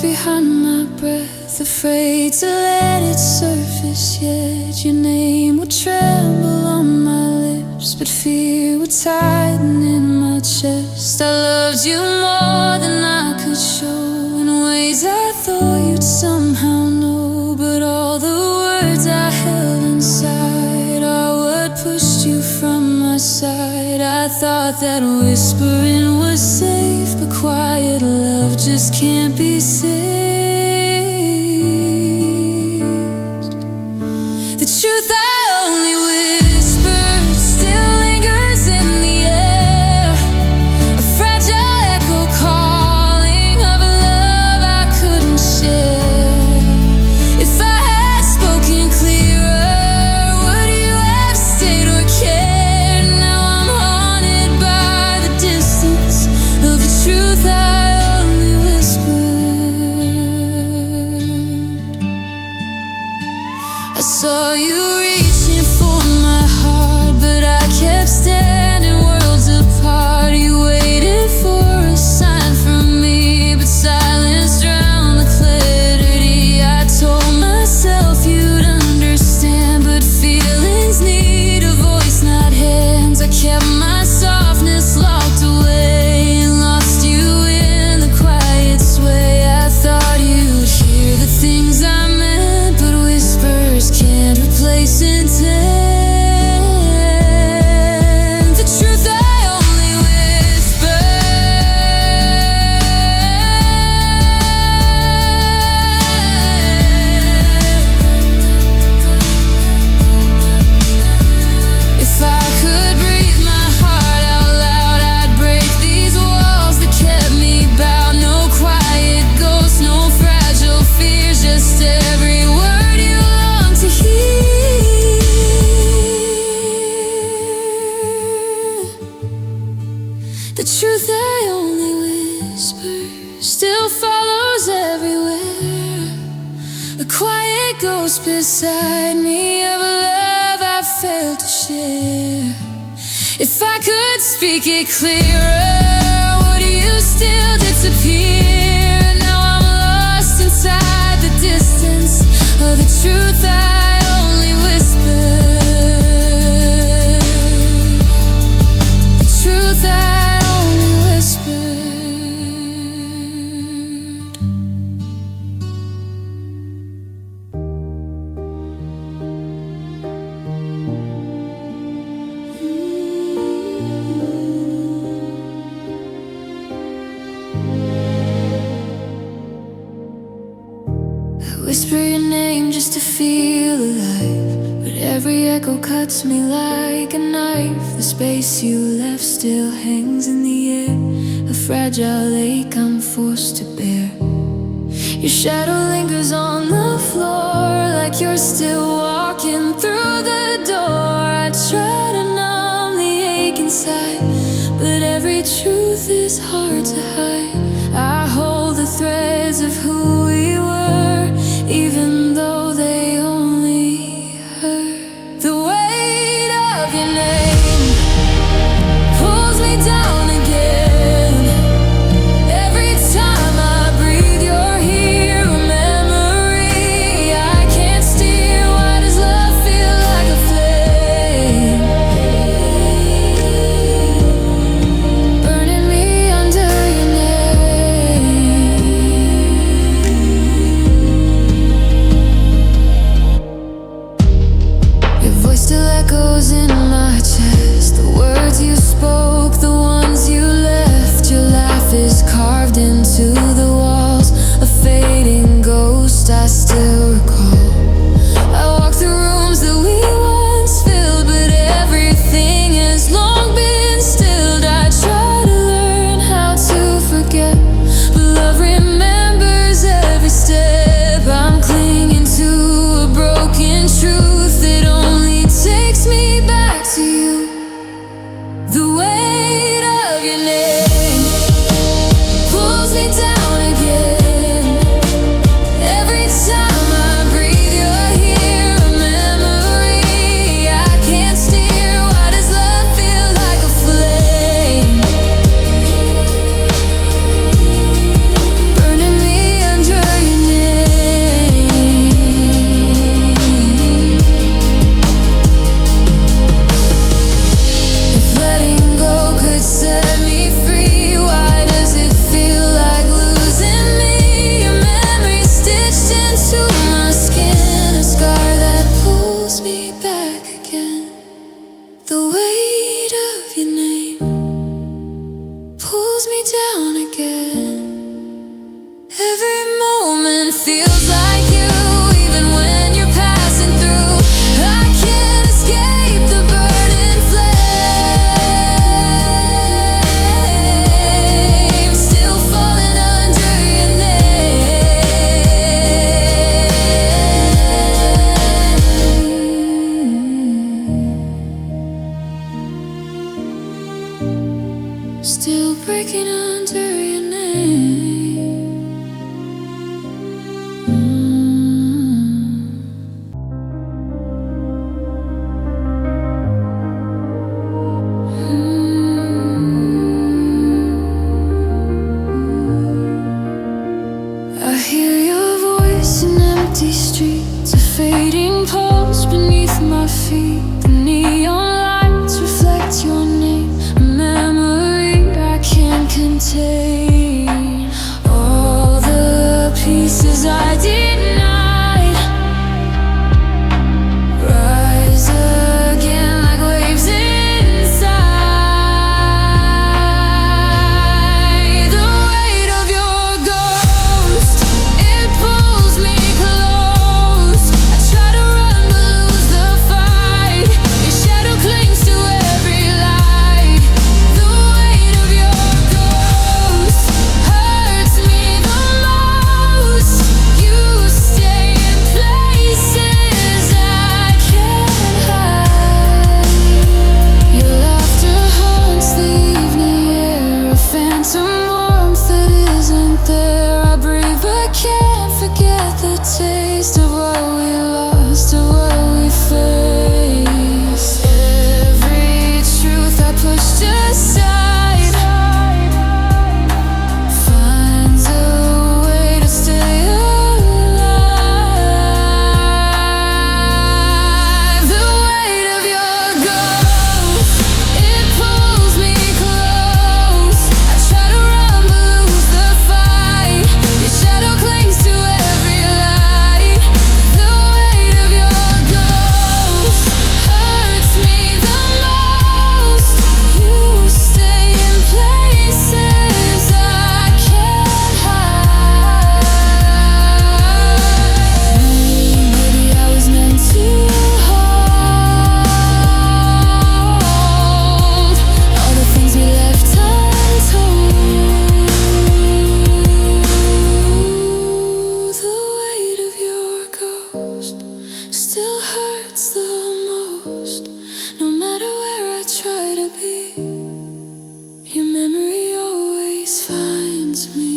behind my breath, afraid to let it surface yet. Your name would tremble on my lips, but fear would tighten in my chest. I loved you more than I could show, in ways I thought you'd somehow know. But all the words I held inside are what pushed you from my side. I thought that whispering was safe, but quiet love just can't be saved. The truth I only whispered still lingers in the air, a fragile echo calling of a love I couldn't share. If I had spoken clearer, would you have stayed or cared? Now I'm haunted by the distance of the truth I only whispered. I saw you reaching for my heart, but I kept standing worlds apart. You waited for a sign from me, but silence drowned the clarity. I told myself you'd understand, but feelings need a voice, not hands. I kept my softness locked away and lost you in the quiet sway. I thought you'd hear the things I meant, but whispers can't replace intent. The truth I only whisper. If I could breathe my heart out loud, I'd break these walls that kept me bound. No quiet ghosts, no fragile fears, just every word you long to hear. The truth I only whisper still follows everywhere, a quiet ghost beside me of a love I failed to share. If I could speak it clearer, would you still disappear? Now I'm lost inside the distance of the truth I only whispered. The truth I only whispered. I whisper your name just to feel alive, but every echo cuts me like a knife. The space you left still hangs in the air, a fragile ache I'm forced to bear. Your shadow lingers on the floor, like you're still walking through the door. I try to numb the ache inside, but every truth is hard to hide. I hold the threads of who we were, even though they only hurt. The weight of your name pulls me down again. Every time I breathe, you're here, a memory I can't steer. Why does love feel like a flame, burning me under your name? feet. The neon lights reflect your name, a memory I can't contain. All the pieces I denied rise again like waves inside. The weight of your ghost, it pulls me close. I try to run but lose the fight. Your shadow clings to every light. The weight of your ghost hurts me the most. You stay in places I can't hide. Your laughter haunts the evening air, a phantom warmth that isn't there. I breathe but can't forget the taste of what we lost, of what we faced. Every truth I pushed aside finds a way to stay alive. The weight of your ghost, it pulls me close. I try to run but lose the fight. Your shadow clings to every light. The weight of your ghost hurts me the most. You stay in places I can't hide. Maybe I was meant to hold all the things we left untold. The weight of your ghost still hurts the most. No matter where I try to be, your memory always finds me.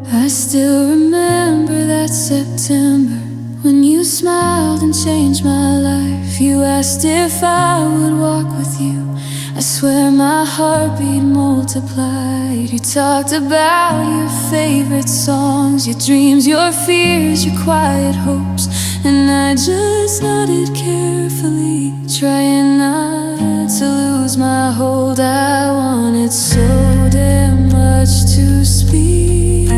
I still remember that September when you smiled and changed my life. You asked if I would walk with you. I swear my heartbeat multiplied. You talked about your favorite songs, your dreams, your fears, your quiet hopes, and I just nodded carefully, trying not to lose my hold. I wanted so damn much to speak,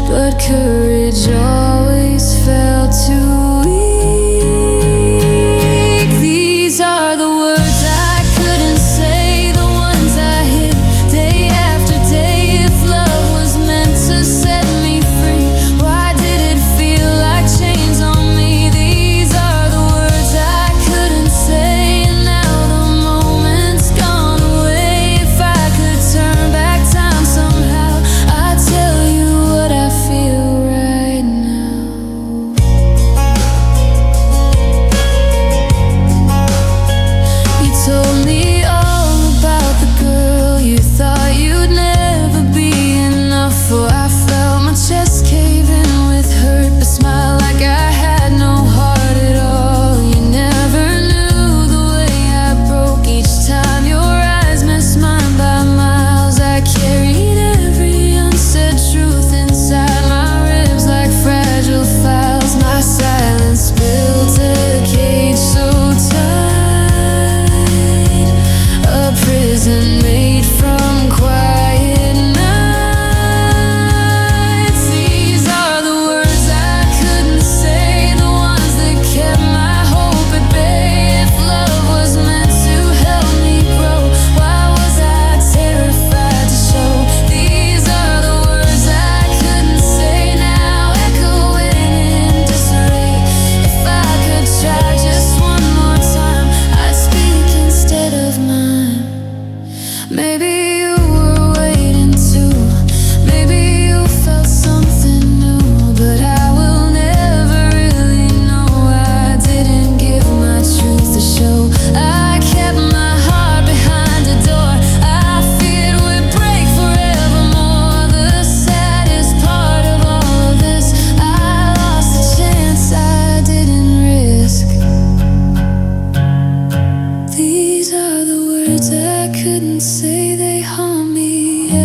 but courage always felt too weak. These are the words I couldn't say, the ones I hid day after day. If love was meant to set me free, why did it feel like chains on me? These are the words I couldn't say, and now the moment's gone away. If I could turn back time somehow,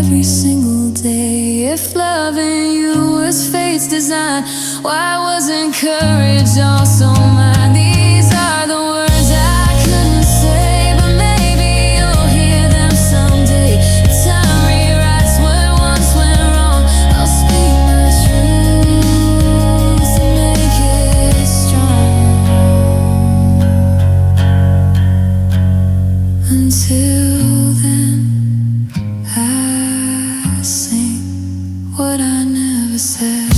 every single day. If loving you was fate's design, why wasn't courage also mine? These are the words I couldn't say, but maybe you'll hear them someday. Time rewrites what once went wrong. I'll speak my truth to make it strong. Until then, I sing what I never said.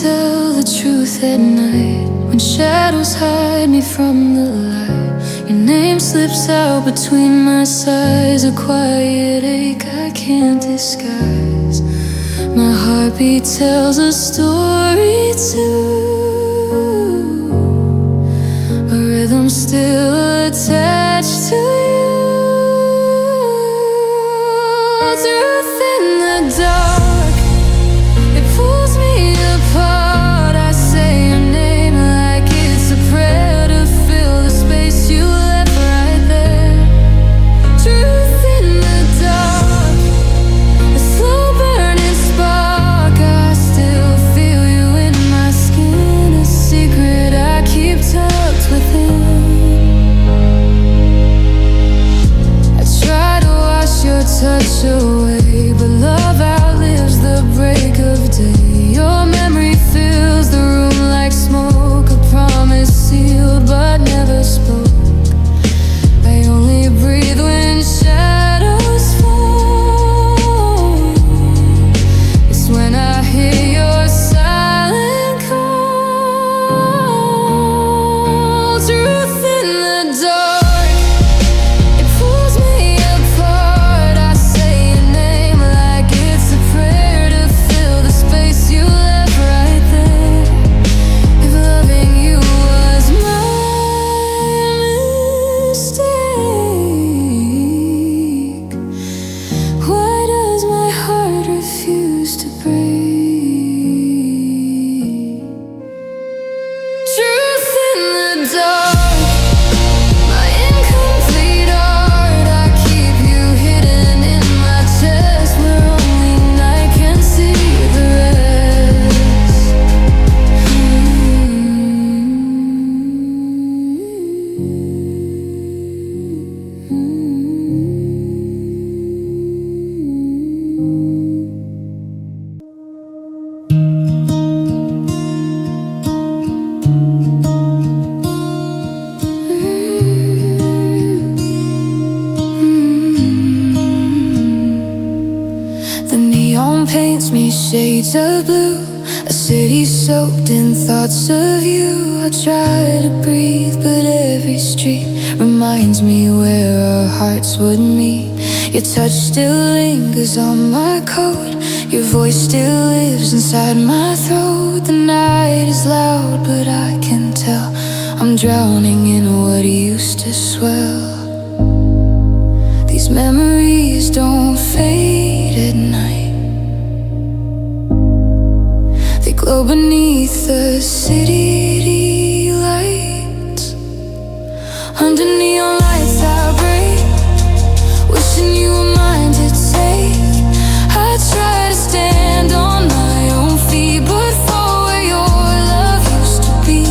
Tell the truth at night when shadows hide me from the light. Your name slips out between my sighs, a quiet ache I can't disguise. My heartbeat tells a story too, a rhythm still attached to you. Truth in the dark, it pulls me apart. I say your name like it's a prayer to fill the space you left right there. Truth in the dark, a slow burning spark. I still feel you in my skin, a secret I keep tucked within. I try to wash your touch away, but love outlives the break of day. Your memory fills the room like smoke, a promise sealed but never spoke. I only breathe when shadows fall. It's when I hear your silent call. Truth in the dark, it pulls me apart. I say your name like it's a prayer to fill the space you left right there. If loving you was my mistake, why does my heart refuse to break? Truth in the dark, my incomplete art. I keep you hidden in my chest, where only night can see the rest. The neon paints me shades of blue, a city soaked in thoughts of you. I try to breathe, but every street reminds me where our hearts would meet. Your touch still lingers on my coat, your voice still lives inside my throat. The night is loud, but I can tell I'm drowning in what used to swell. These memories don't fade at night, they glow beneath the city lights. Under neon lights I break, wishing you were mine to take. I try to stand on my own feet, but fall where your love used to be.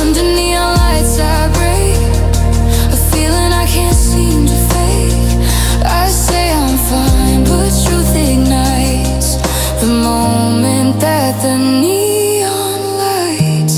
Under neon lights I break, a feeling I can't seem to fake. I say I'm fine, but truth ignites the moment that the neon lights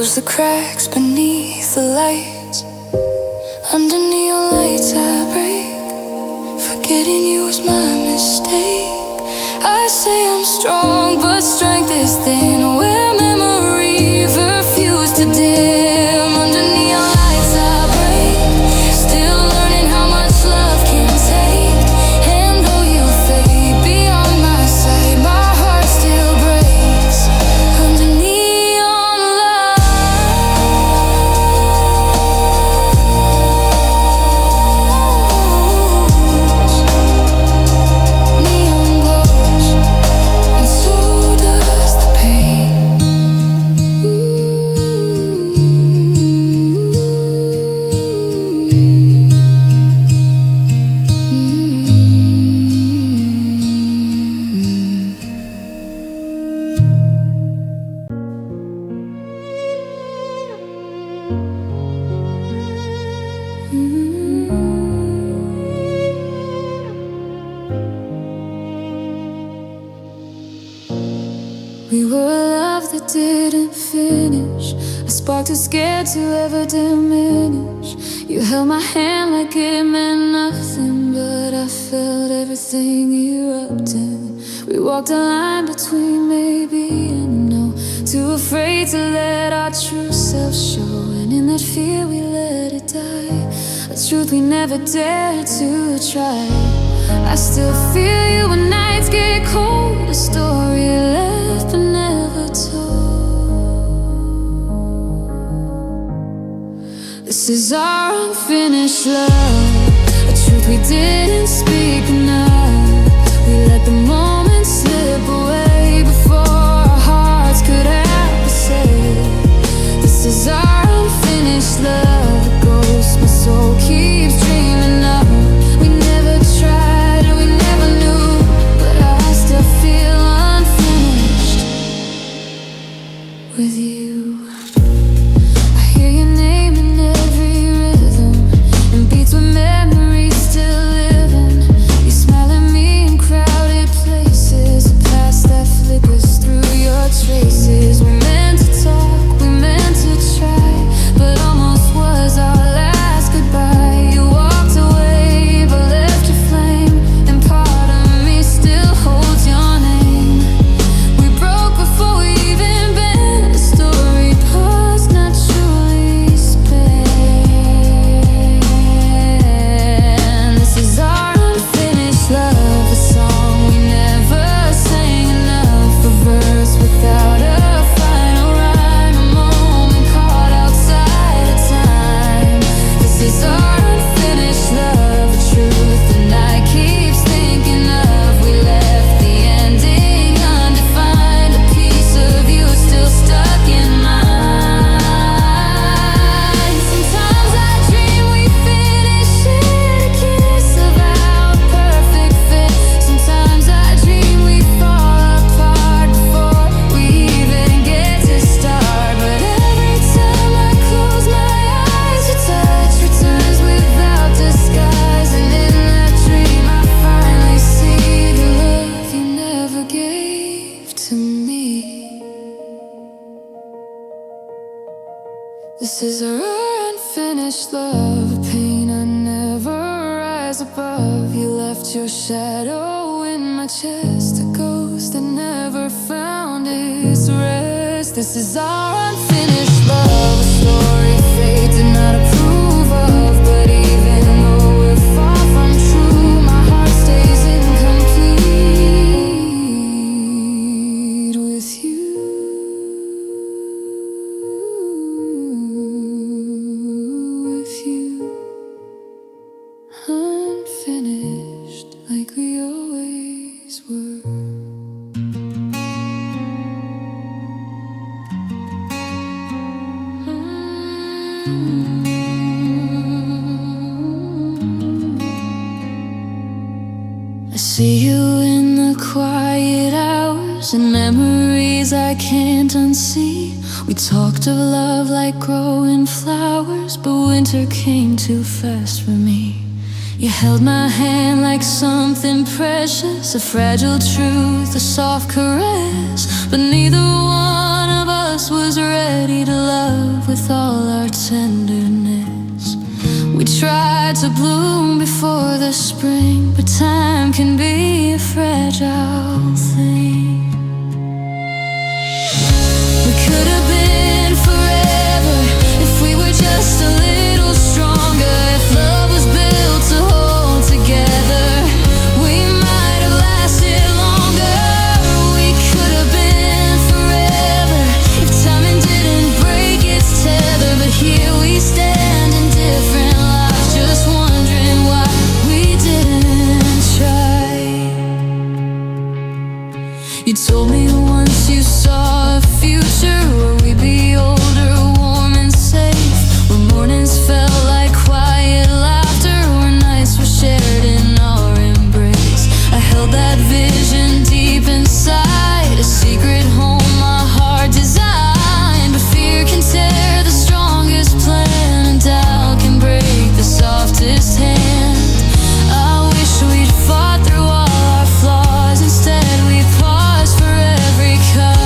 Knows the cracks beneath the lights. Under neon lights I break. Forgetting you was my mistake. I say I'm strong, but strength is thin. Where memories refuse to dim. Under neon lights I break. Still learning how much love can take. And though you fade beyond my sight, my heart still breaks. Under neon lights, neon glows, and so does the pain. We were a love that didn't finish, a spark too scared to ever diminish. You held my hand like it meant nothing, but I felt everything erupting. We walked a line between maybe and no, too afraid to let our true selves show. And in that fear we let it die, a truth we never dared to try. I still feel you when nights get cold, a story left but never told. This is our unfinished love, a truth we didn't speak enough. We let the moment slip away before our hearts could have a say. This is our unfinished love, a ghost my soul keeps dreaming of. We never tried and we never knew, but I still feel unfinished with you. I hear your name in every rhythm, and beats with memories still living. You smile at me in crowded places, a past that flickers through your traces. We meant to talk, we meant to try, but almost was our last goodbye. You walked away, but left your flame, and part of me still holds your name. We broke before we even been, a story paused, not truly spent. This is our unfinished love, a song we never sang enough, a verse without a final rhyme, a moment caught outside of time. This is our unfinished love, a truth the night keeps thinking of. We left the ending undefined, a piece of you still stuck in mine. Sometimes I dream we finish it, a kiss of our perfect fit. Sometimes I dream we fall apart before we even get to start. But every time I close my eyes, your touch returns without disguise. And in that dream I finally see the love you never gave to me. This is our unfinished love, a pain I never rise above. You left your shadow in my chest, a ghost that never found its rest. This is our unfinished love, a story fate did not approve of. But even though we're far from true, my heart stays incomplete with you. With you, unfinished like we always were. I see you in the quiet hours and memories I can't unsee. We talked of love like growing flowers, but winter came too fast for me. You held my hand like something precious, a fragile truth, a soft caress. But neither one of us was ready to love tried to bloom before the spring, but time can be a fragile thing. We could have been forever if we were just a little stronger. If love was built to hold together, we might have lasted longer. We could have been forever if timing didn't break its tether. But here we stand in different lives, just wondering why we didn't try. You told me once you saw a future where we'd be older, warm and safe, where mornings felt like quiet laughter, where nights were shared in our embrace. I held that vision deep inside, a secret home my heart designed. But fear can tear the strongest plan, and doubt can break the softest hand. I wish we'd fought through all our flaws, instead we paused for every cut.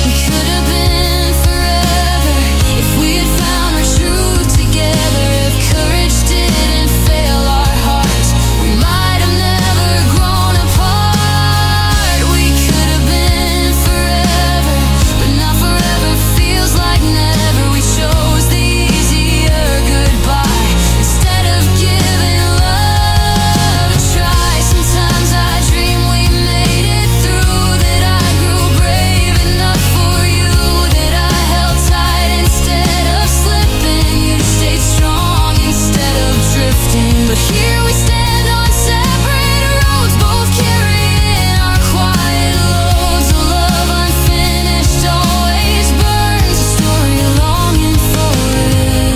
We could have been forever if we had found our truth together. If courage didn't fail our hearts, we might have never grown apart. We could have been forever, but not forever feels like never. We chose the easier goodbye instead of giving love a try. Sometimes I dream we made it through, that I grew brave enough for you, that I held tight instead of slipping. You stayed strong instead of drifting. But here we stand on separate roads, both carrying our quiet loads. A love unfinished always burns, a story longing for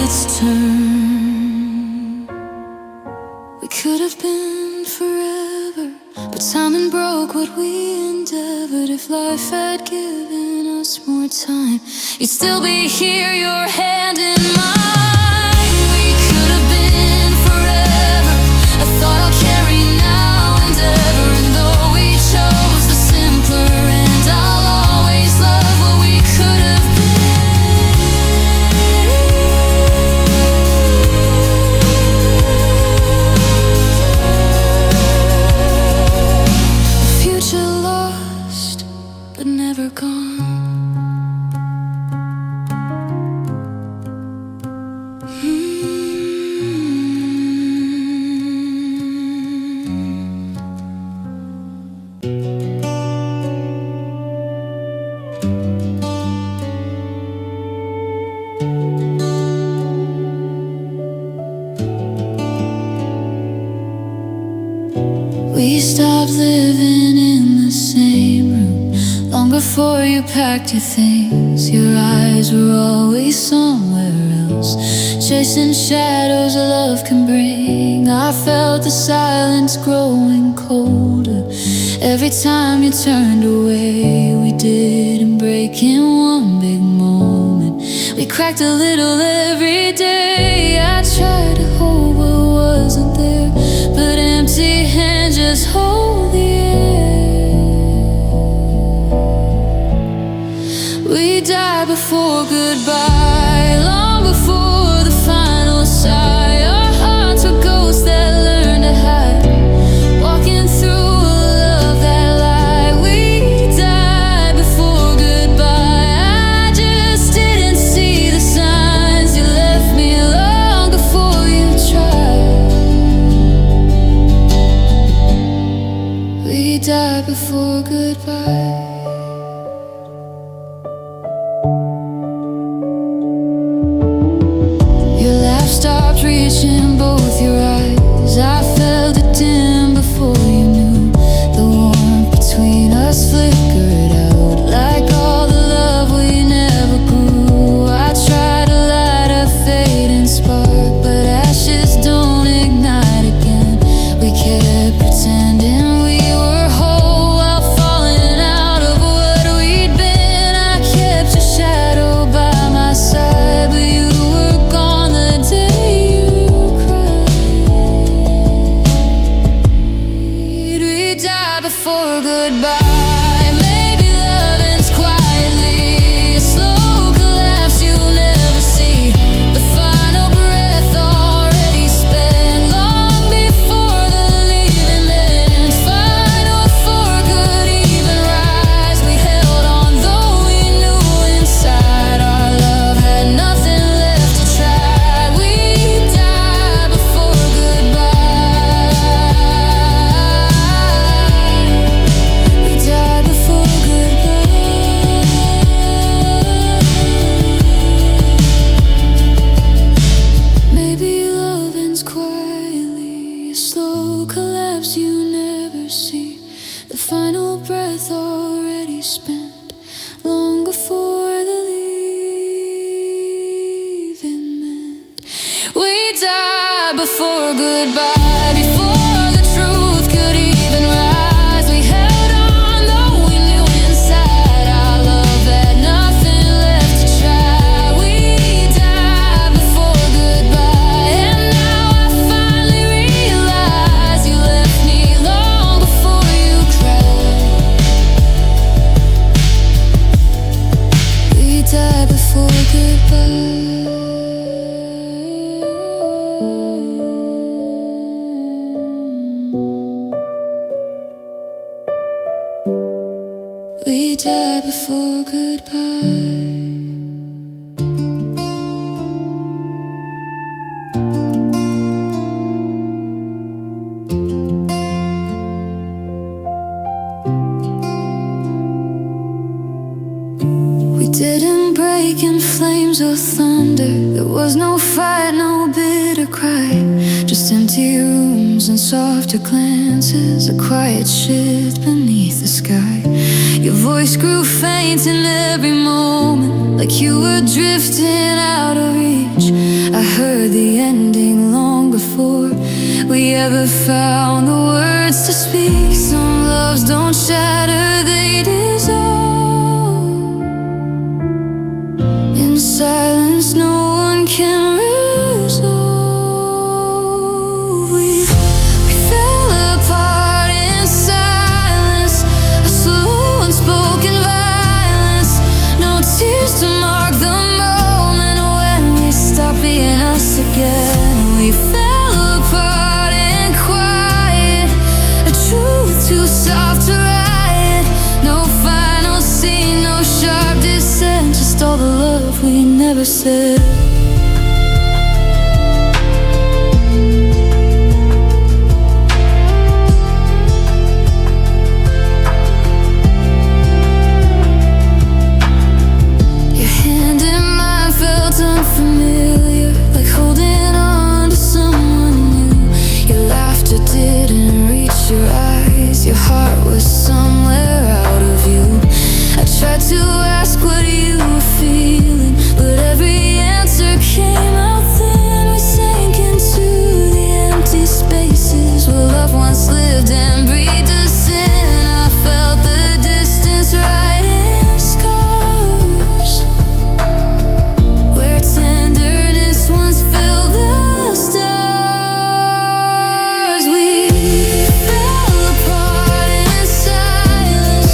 its turn. We could have been forever, but timing broke what we endeavored. If life had given us more time, you'd still be here, your hand in mine. We could have been forever, a thought I'll carry now and ever. And though we chose the simpler end, I'll always love what we could have been. A future lost, but never gone. We stopped living in the same room long before you packed your things. Your eyes were always somewhere else, chasing shadows a love can bring. I felt the silence growing colder every time you turned away. We didn't break in one big moment, we cracked a little every day. I tried to hold what wasn't there, but empty hands just hold the air. We died before goodbye, long before the final sigh. Our hearts were ghosts that learned to hide, walking through a love that lied. We died before goodbye. I just didn't see the signs. You left me long before you tried. We died before goodbye. Your laugh stopped reaching both your eyes. I felt it dim before you knew. The warmth between us flickered out like all the love we never grew. I tried to light a fading spark, but ashes don't ignite again. We kept pretending we were whole while falling out. A slow collapse you never see, the final breath already spent, long before the leaving meant. We died before goodbye, before the truth could even rise. We held on though we knew inside our love had nothing left to try. We died before goodbye, and now I finally realize you left me long before you cried. We died before goodbye. We died before goodbye. We didn't break in flames or thunder. There was no fight, no bitter cry, just empty rooms and softer glances, a quiet shift beneath the sky. Your voice grew faint in every moment, like you were drifting out of reach. I heard the ending long before we ever found the words to speak. Some loves don't shatter, they dissolve. In silence no one can resolve. We fell apart in silence, a slow unspoken violence. No tears to mark the moment when we stopped being us again. We fell apart in quiet, a truth too soft to write. No final scene, no sharp descent, just all the love we never said. Your hand in mine felt unfamiliar, like holding on to someone new. Your laughter didn't reach your eyes, your heart was somewhere out of view. I tried to ask what you were feeling, but every answer came out thin. We sank into the empty spaces where love once lived and breathed us in. I felt the distance writing scars, where tenderness once filled the stars. We fell apart in silence,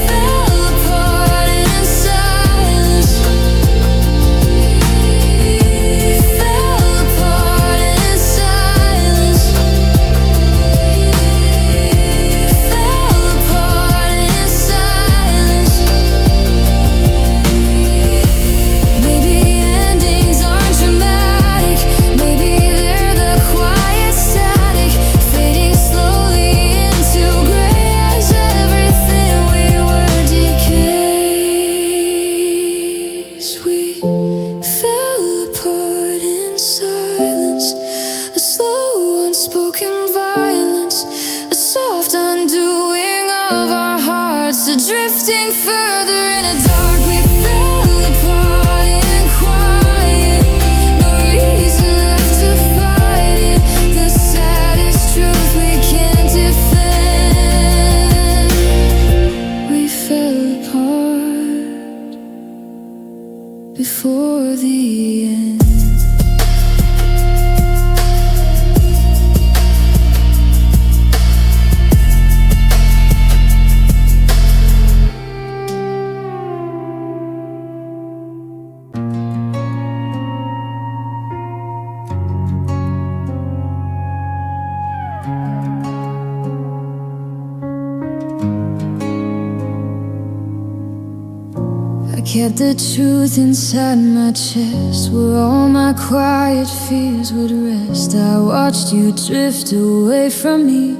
fell apart in silence, fell apart in silence, fell apart in silence. Maybe endings aren't dramatic, maybe they're the quiet static, fading slowly into gray as everything we were decays. We fell apart in silence, a slow unspoken violence, a soft undoing of our hearts, a drifting further in a dark. We fell apart in quiet, no reason left to fight it, the saddest truth we can't defend. We fell apart before the end. I kept the truth inside my chest, where all my quiet fears would rest. I watched you drift away from me,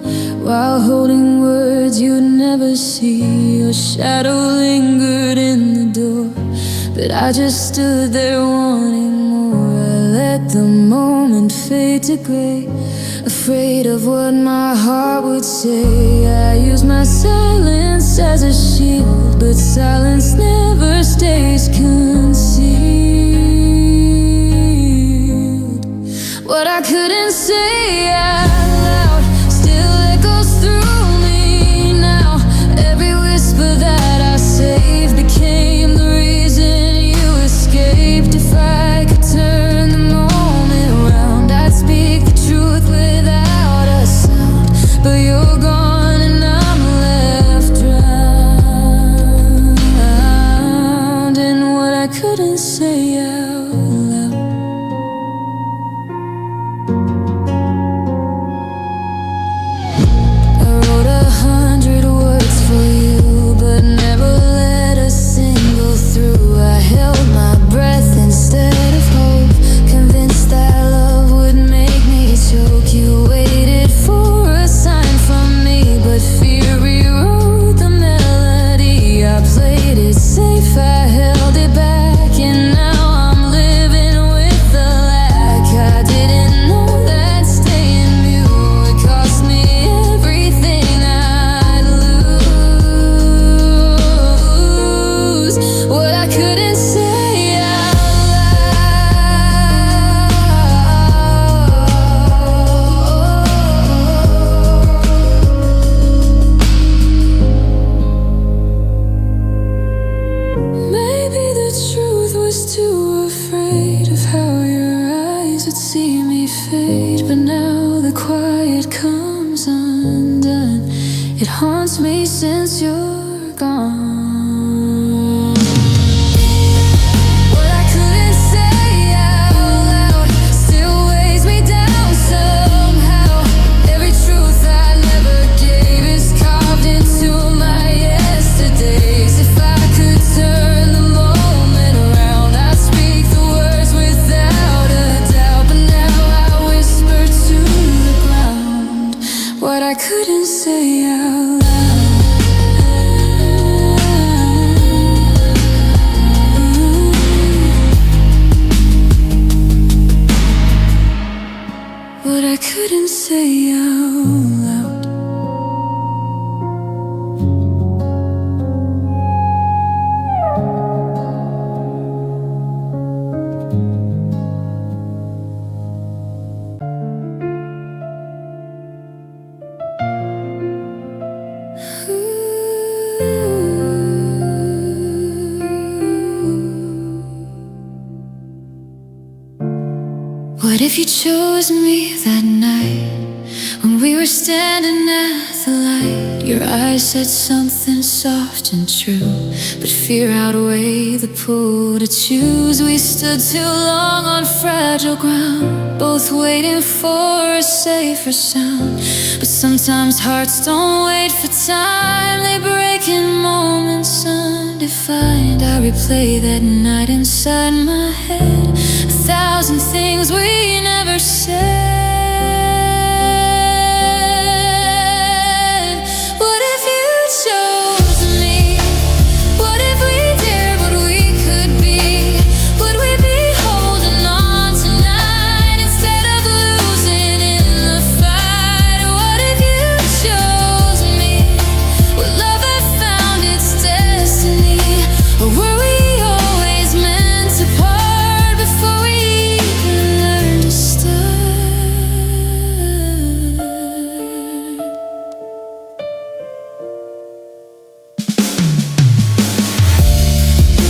while holding words you'd never see. Your shadow lingered in the door, but I just stood there wanting more. I let the moment moment fade to gray. Afraid of what my heart would say. I use my silence as a shield, but silence never stays concealed. What I couldn't say out loud still echoes through me now. Every whisper that I saved became the reason you escaped. If I could turn the moment around, I'd speak the truth without a sound. But you're gone and I'm left drowned in what I couldn't say out loud. I wrote 100 words for you, but never let a single through. I held my breath instead of hope, convinced that love would make me choke. You waited for a sign from me, but fear rewrote the melody. I played it safe, I held it back, and now I'm living with the lack. I didn't know that staying mute would cost me everything I'd lose. What I couldn't say out loud. Maybe the truth was too afraid of how your eyes would see me fade. But now the quiet comes undone. It haunts me since you're gone. What I couldn't say out loud still weighs me down somehow. Every truth I never gave is carved into my yesterdays. If I could turn the moment around, I'd speak the words without a doubt. But now I whisper to the ground what I couldn't say out loud. What I couldn't say out loud. What if you chose me that night when we were standing at the light? Your eyes said something soft and true, but fear outweighed the pull to choose. We stood too long on fragile ground, both waiting for a safer sound. But sometimes hearts don't wait for time, they break in moments undefined. I replay that night inside my head, 1,000 things we never said. What if you chose me? What if we dared what we could be? Would we be holding on tonight instead of losing in the fight? What if you chose me? Would love have found its destiny? Or were we always meant to part before we even learned to start?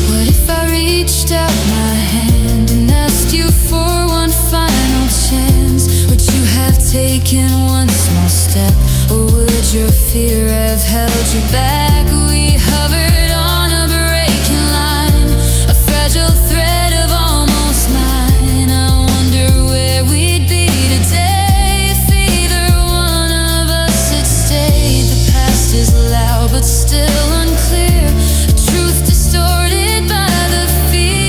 What if I reached out my hand and asked you for one final chance? Would you have taken one small step, or would your fear have held you back? We hovered on a breaking line, a fragile thread of almost mine. I wonder where we'd be today if either one of us had stayed. The past is loud but still unclear, a truth distorted by the fear.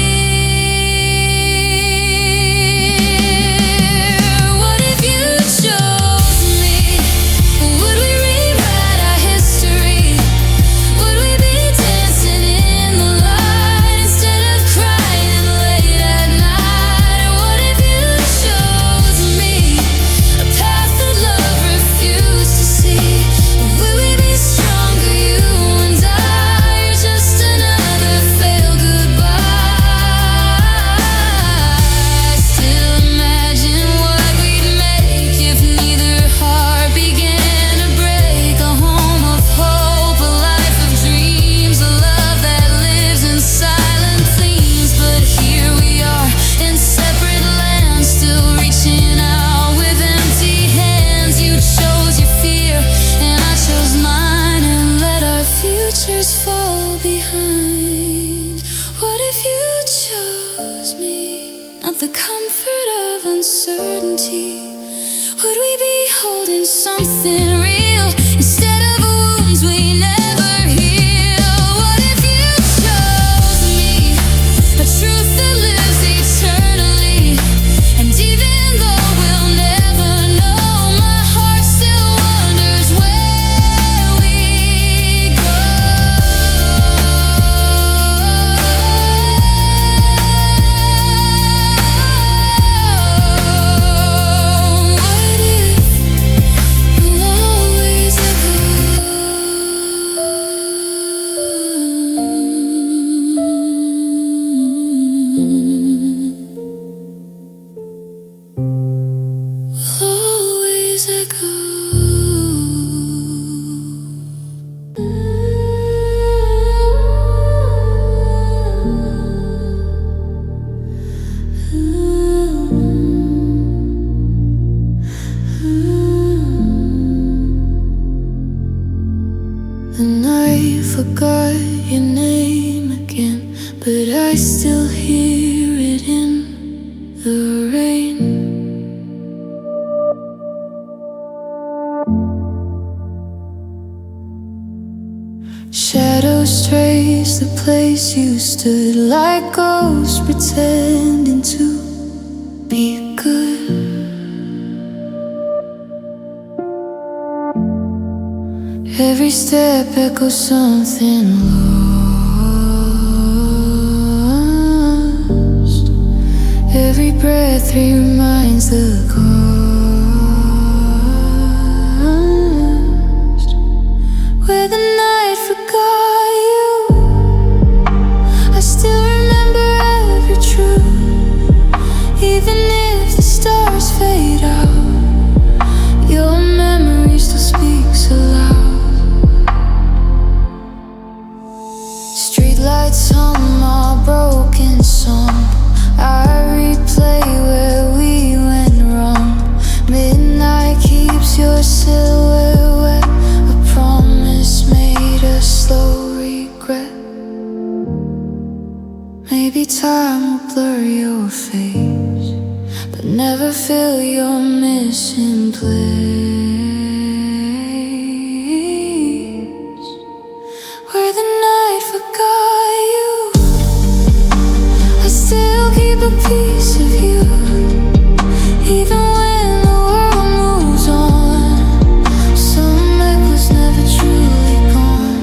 What if you chose me? Would we rewrite our history? uncertainty? Would we be holding something real instead of wounds we never heal? What if you chose me, a truth that lives eternally? And even though we'll never know, my heart still wonders where we go. What if you'll always echo? Always echo. And I forgot your name again, but I still hear it in the rain. Shadows trace the place you stood, like ghosts pretending to be good. Every step echoes something lost. Every breath reminds the cost. Where the night forgot you, I still remember every truth. Even if the stars fade out, your memory still speaks aloud. Streetlights on my broken song, I replay where we went wrong. Midnight keeps your silhouette wet, a promise made a slow regret. Maybe time will blur your face, but never fill your missing place. Where the night forgot you, I still keep a piece of you. Even when the world moves on, some echoes never truly gone.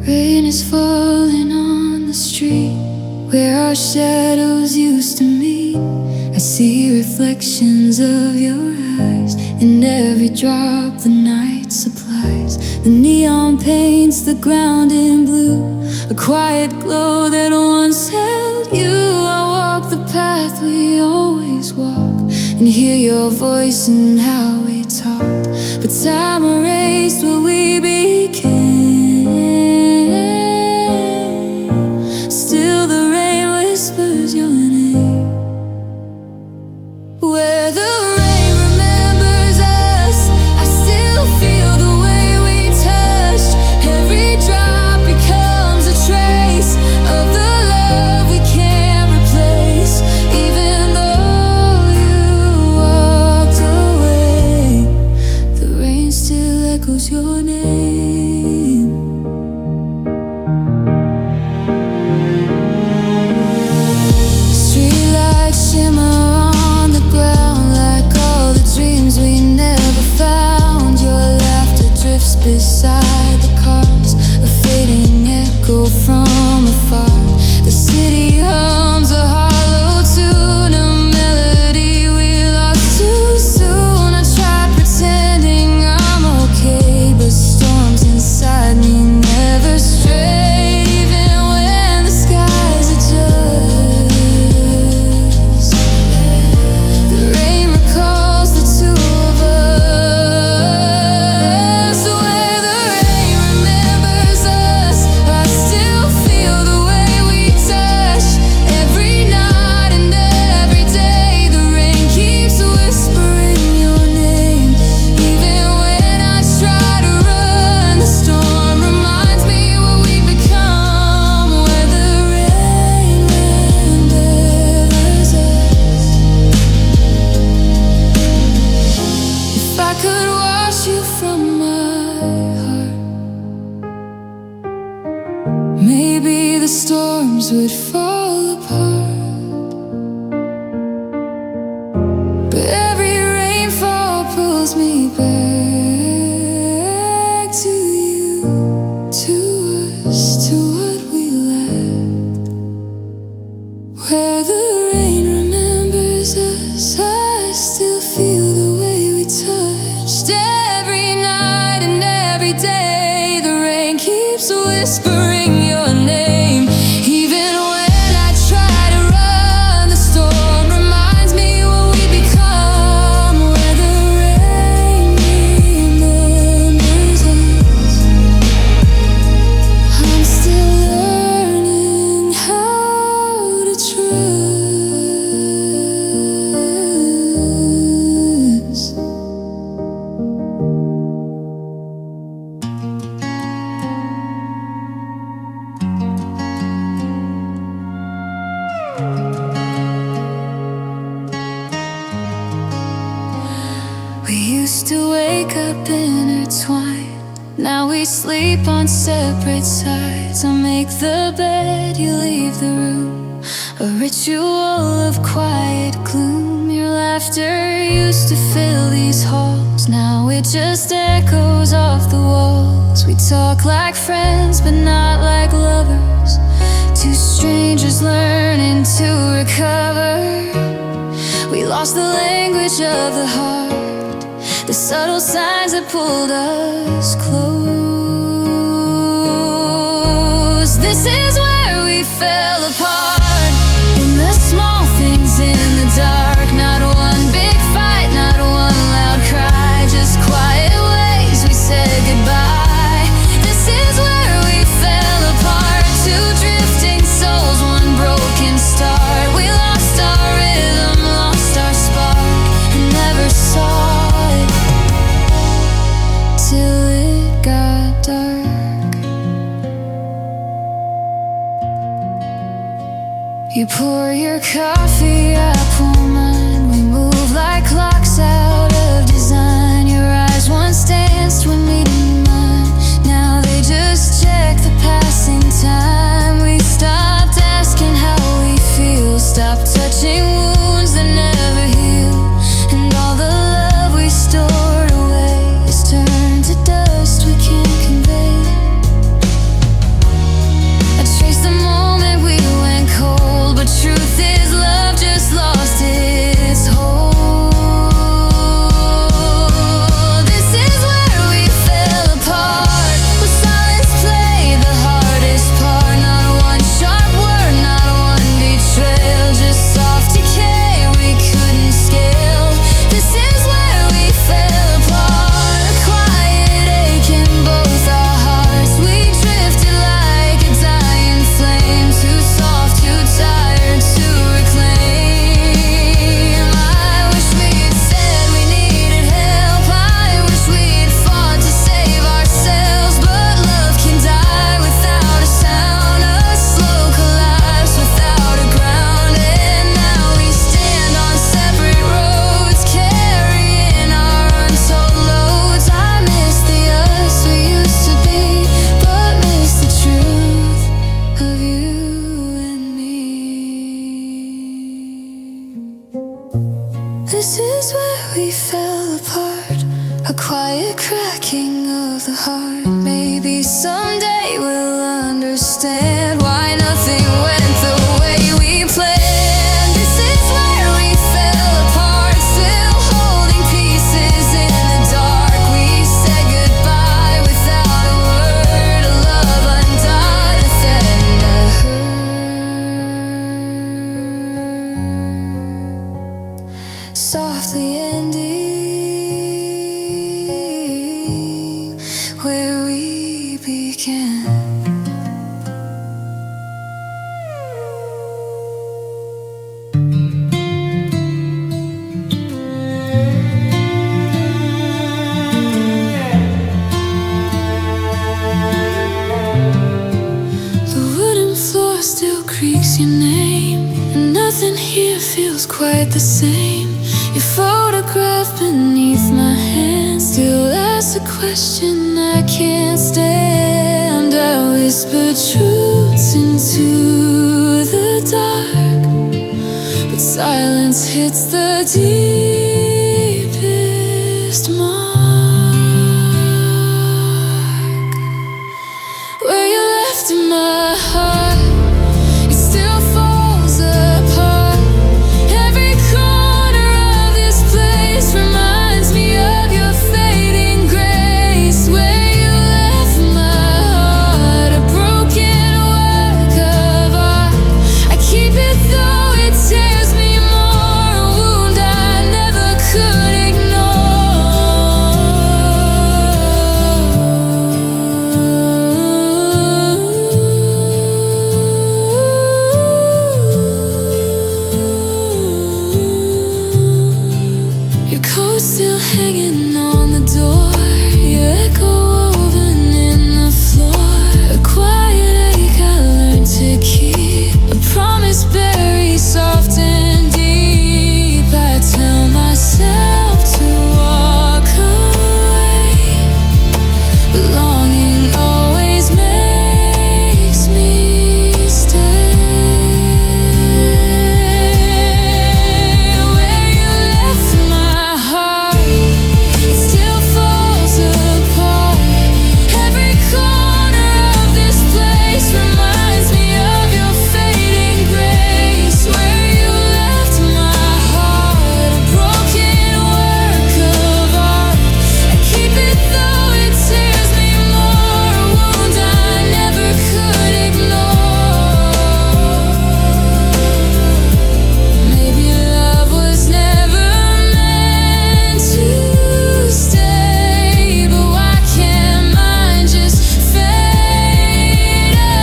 Rain is falling on the street where our shadows used to meet. I see reflections of your eyes in every drop the night supplies. The neon paints the ground in blue, a quiet glow that once held you. I walk the path we always walk and hear your voice and how we talk. But time erased what we became. Still the rain whispers your name. Where the rain remembers us, I still feel the way we touched. Every drop becomes a trace of the love we can't replace. Even though you walked away, the rain still echoes your name. dreams would fall apart. But every rainfall pulls me back to you, to us, to what we lacked. Where the rain remembers us, I still feel the way we touched. Every night and every day, the rain keeps whispering your name. Even when I try to run, the storm reminds me what we become. Where the rain remembers us, I'm still learning how to trust. We used to wake up intertwined. Now we sleep on separate sides. I make the bed, you leave the room. A ritual of quiet gloom. Your laughter used to fill these halls. Now it just echoes off the walls. We talk like friends, but not like lovers. Two strangers learning to recover. We lost the language of the heart, the subtle signs that pulled us close. This is where we fell apart. In the small things in the dark. Not one big fight, not one loud cry. Just quiet ways we said goodbye. This is where we fell apart. Two drifting souls, one broken start. We lost our rhythm, lost our spark, and never saw it till it got dark. You pour your coffee, I pour mine. We move like clocks out of design. Your eyes once danced when meeting mine. Now they just check the passing time. We stopped asking how we feel, stopped touching wounds that never heal. And all the love we stored away is turned to dust we can't convey. I traced the moment we went cold, but truth is love just lost its hold. This is where we fell apart. With silence played the hardest part. Not one sharp word, not one betrayal. Just soft decay we couldn't scale. This is where we fell apart. A quiet ache in both our hearts. We drifted like a dying flame. Too soft, too tired to reclaim. I wish we'd said we needed help. I wish we'd fought to save ourselves. But love can die without a sound. A slow collapse without a ground. And now we stand on separate roads, carrying our untold loads. I miss the us we used to be, but miss the truth of you and me. This is where we fell apart. A quiet cracking of the heart. Maybe someday we'll understand why nothing went the way we planned. This is where we fell apart. Still holding pieces in the dark. We said goodbye without a word. A love undone, a thread hurt. Softly ending where we began. The wooden floor still creaks your name, and nothing here feels quite the same. Your photograph beneath my hand still asks a question I can't stand. I whisper truths into the dark, but silence hits the deepest mark. Where you left my heart, it still falls apart. Every corner of this place reminds me of your fading grace. Where you left my heart, a broken work of art. I keep it though it tears me more, a wound I never could ignore. Your coat's still hanging on the door, your echo woven in the floor. A quiet ache I learned to keep, a promise buried soft and deep. I tell myself to walk away, but longing always makes me stay. Where you left my heart, it still falls apart. Every corner of this place reminds me of your fading grace. Where you left my heart, a broken work of art. I keep it though it tears me more, a wound I never could ignore. Maybe love was never meant to stay, but why can't mine just fade away?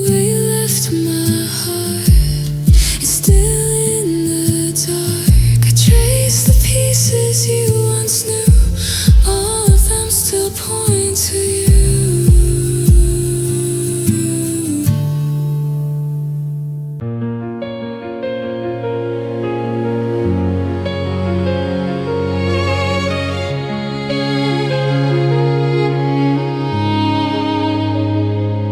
Where you left my heart, it's still in the dark. I trace the pieces you once knew, all of them still point to you.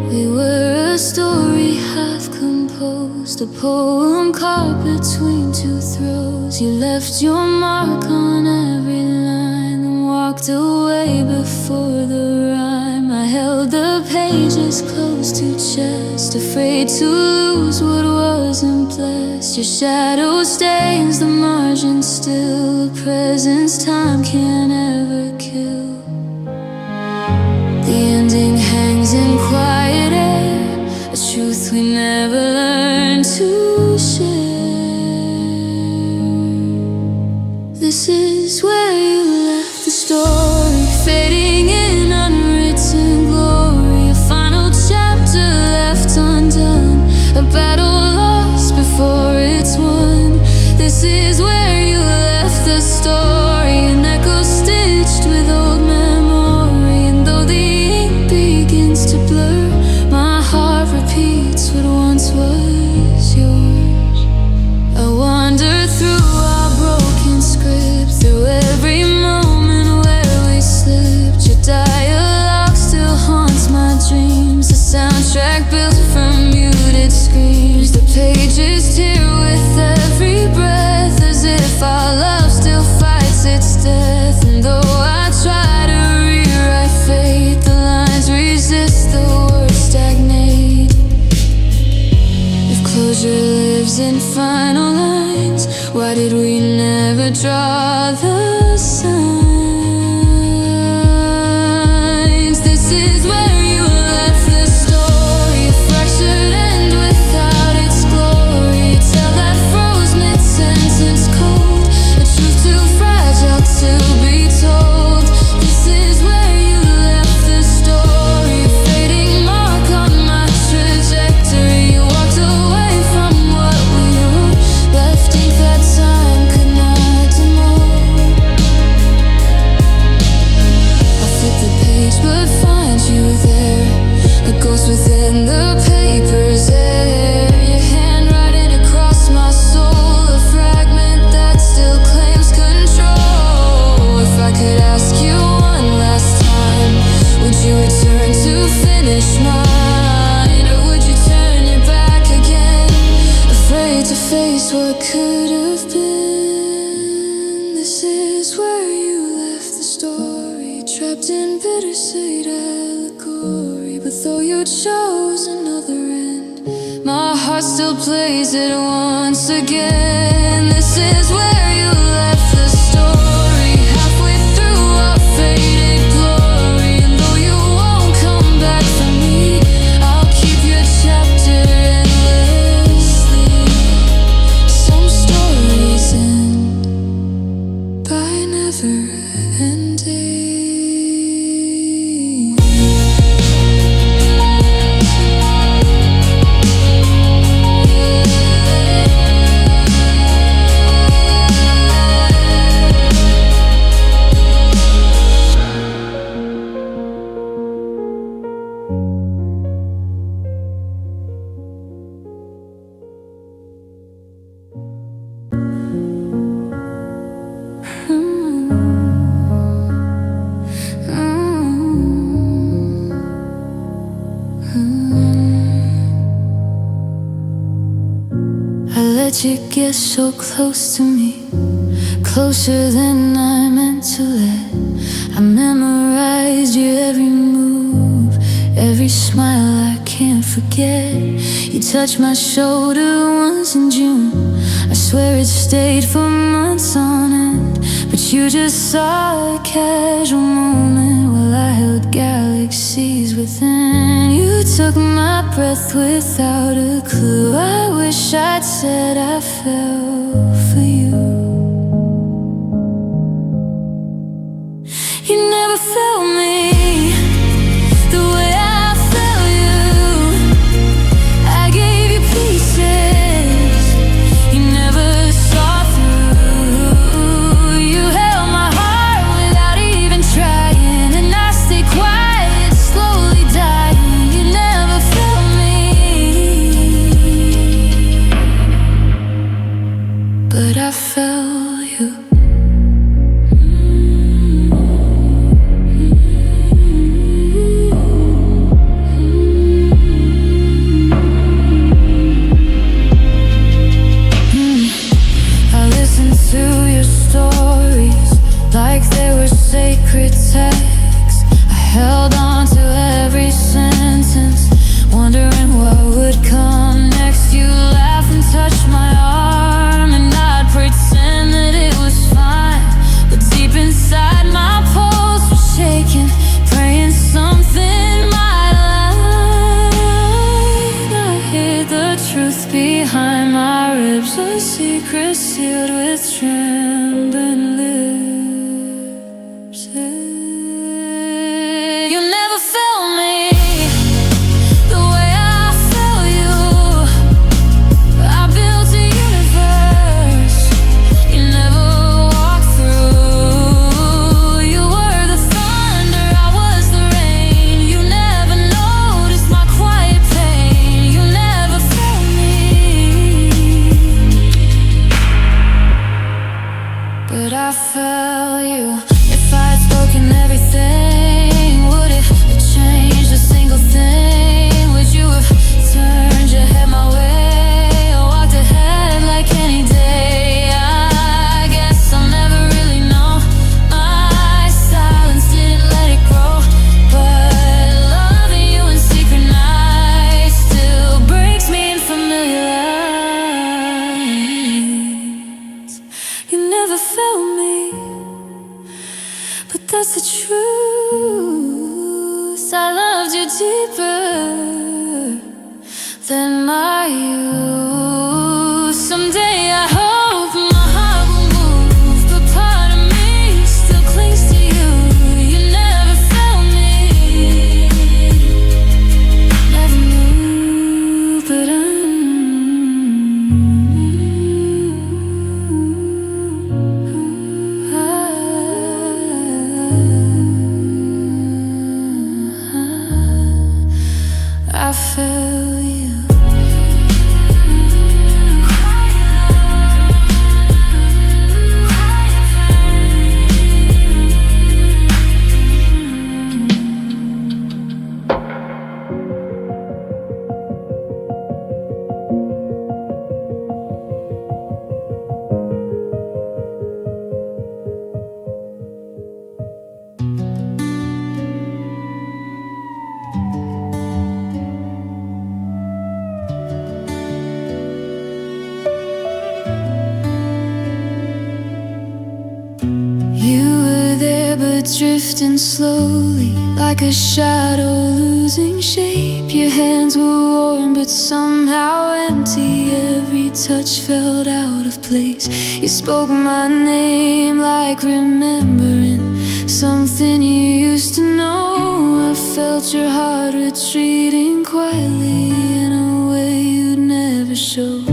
We were a story half composed, a poem caught between two throws. You left your mark on every line, then walked away before the rhyme. I held the pages close to chest, afraid to lose what wasn't blessed. Your shadow stains the margin still, a presence time can't ever kill. The ending hangs in quiet air, a truth we never learned to share. This is where you left the story, fading in unwritten glory. A final chapter left undone, a battle lost before it's won. This is where you left the story, an echo stitched with to finish mine? Or would you turn your back again, afraid to face what could have been? This is where you left the story, trapped in bittersweet allegory. But though you chose another end, my heart still plays it once again. This is where you left the story, halfway through our faded glory. And though you won't come back for me, I'll keep your chapter endlessly. Some stories end by never ending. I let you get so close to me, closer than I meant to let. I memorized your every move, every smile I can't forget. You touched my shoulder once in June, I swear it stayed for months on end. But you just saw a casual moment while I held galaxies within. You took my breath without a clue. I wish I'd said I fell for you. You never felt me the way I felt you. I gave you pieces you never saw through. You held my heart without even trying, and I stayed quiet, slowly dying. You never felt me, but I felt you. Like they were sacred texts, I held on to every sentence, wondering what would come next. You laugh and touch my arm, and I'd pretend that it was fine. But deep inside my pulse was shaking, praying something might align. I hid the truth behind my ribs, a secret sealed with trembling lips. You never felt me the way I felt you. I built a universe you never walked through. You were the thunder, I was the rain. You never noticed my quiet pain. You never felt me, but I felt you. If I had spoken everything, would it have changed a single thing? Would you have turned your head my way, or walked ahead like any day? I guess I'll never really know. My silence didn't let it grow, but loving you in secret nights still breaks me in familiar lights. You never felt me, but that's the truth. I loved you deeper than my youth. Someday I hope my heart will move, but part of me still clings to you. You never felt me, never knew, but I feel you. drifting slowly, like a shadow losing shape. Your hands were warm but somehow empty. Every touch felt out of place. You spoke my name like remembering something you used to know. I felt your heart retreating quietly in a way you'd never show.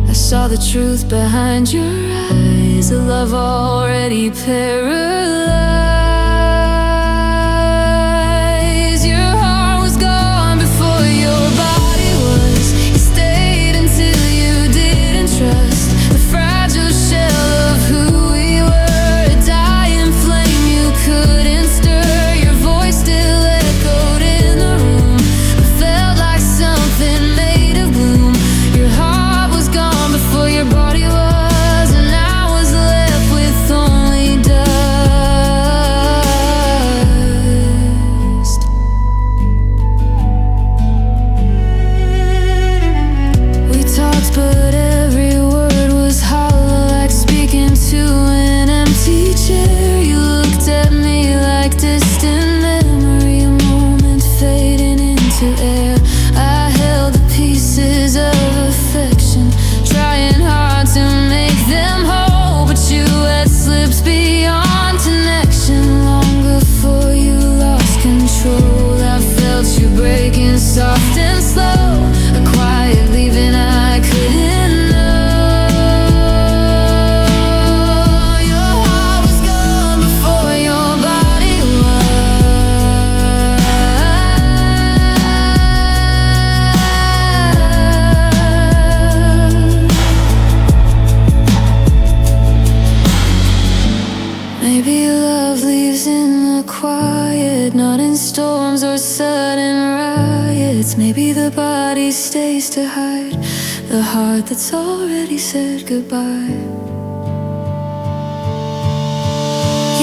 I saw the truth behind your eyes, a love already paralyzed. Your heart was gone before your body was. You stayed until you didn't trust the fragile shell of who we were. A dying flame you couldn't stir. Your voice still echoed in the room. It felt like something made of gloom. Your heart was gone before your body was. But every word was hollow, like speaking to an empty chair. You looked at me like distant memory, a moment fading into air. I held the pieces of affection, trying hard to make them whole, but you had slipped beyond connection long before you lost control. I felt you breaking soft and slow, a quiet leaving I couldn't know. Your heart was gone before your body was. Maybe love leaves in the quiet, not in storms or sudden riots. Maybe the body stays to hide the heart that's already said goodbye.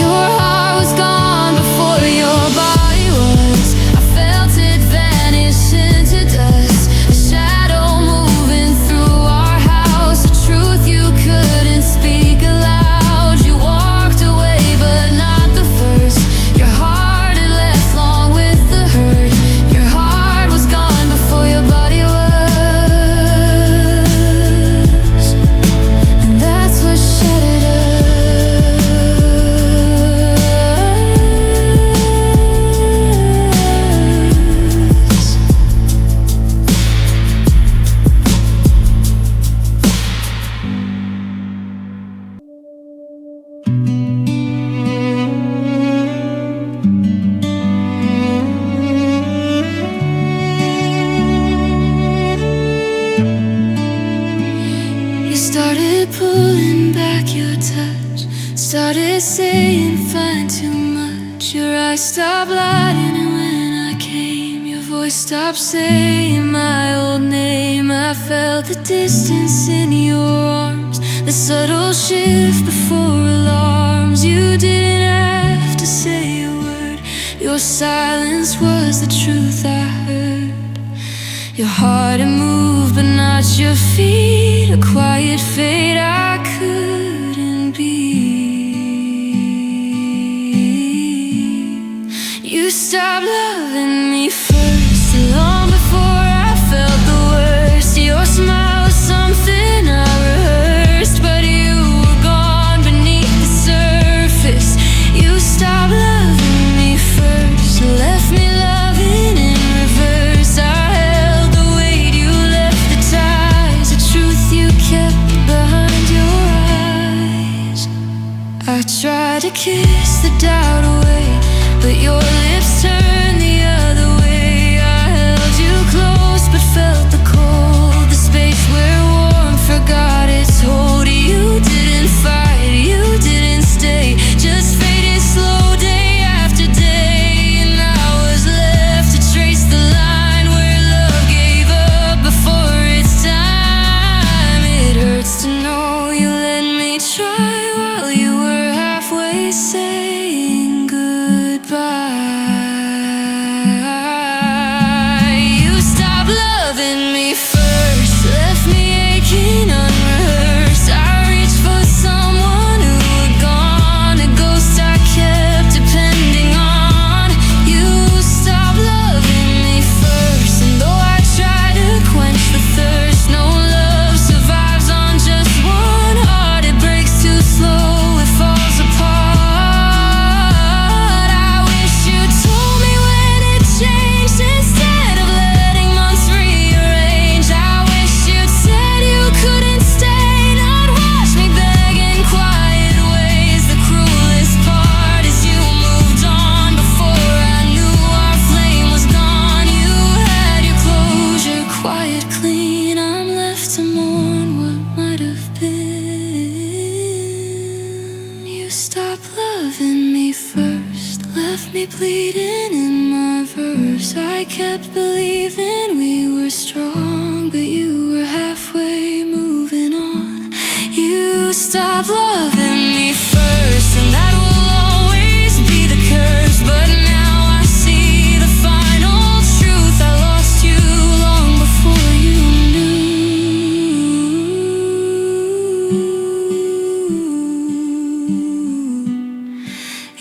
Your heart was gone before your body was. I felt it vanish into dust, a shadow moving through our house, a truth you couldn't speak aloud. You walked away but not the first. Your heart had left long with the hurt. Your heart was gone before your body was. Started pulling back your touch, started saying fine too much. Your eyes stopped lighting, and when I came, your voice stopped saying my old name. I felt the distance in your arms, the subtle shift before alarms. You didn't have to say a word, your silence was the truth I heard. Your heart had moved, but not your feet. A quiet fate I couldn't be. You stopped loving me first, long before I felt the worst. Your smile was something I rehearsed, but you were gone beneath the surface. You stopped loving me first, left me loving in reverse. I held the weight, you left the ties, the truth you kept behind your kept believing we were strong, but you were halfway moving on. You stopped loving me first, and that will always be the curse. But now I see the final truth. I lost you long before you knew.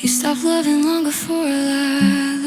You stopped loving long before I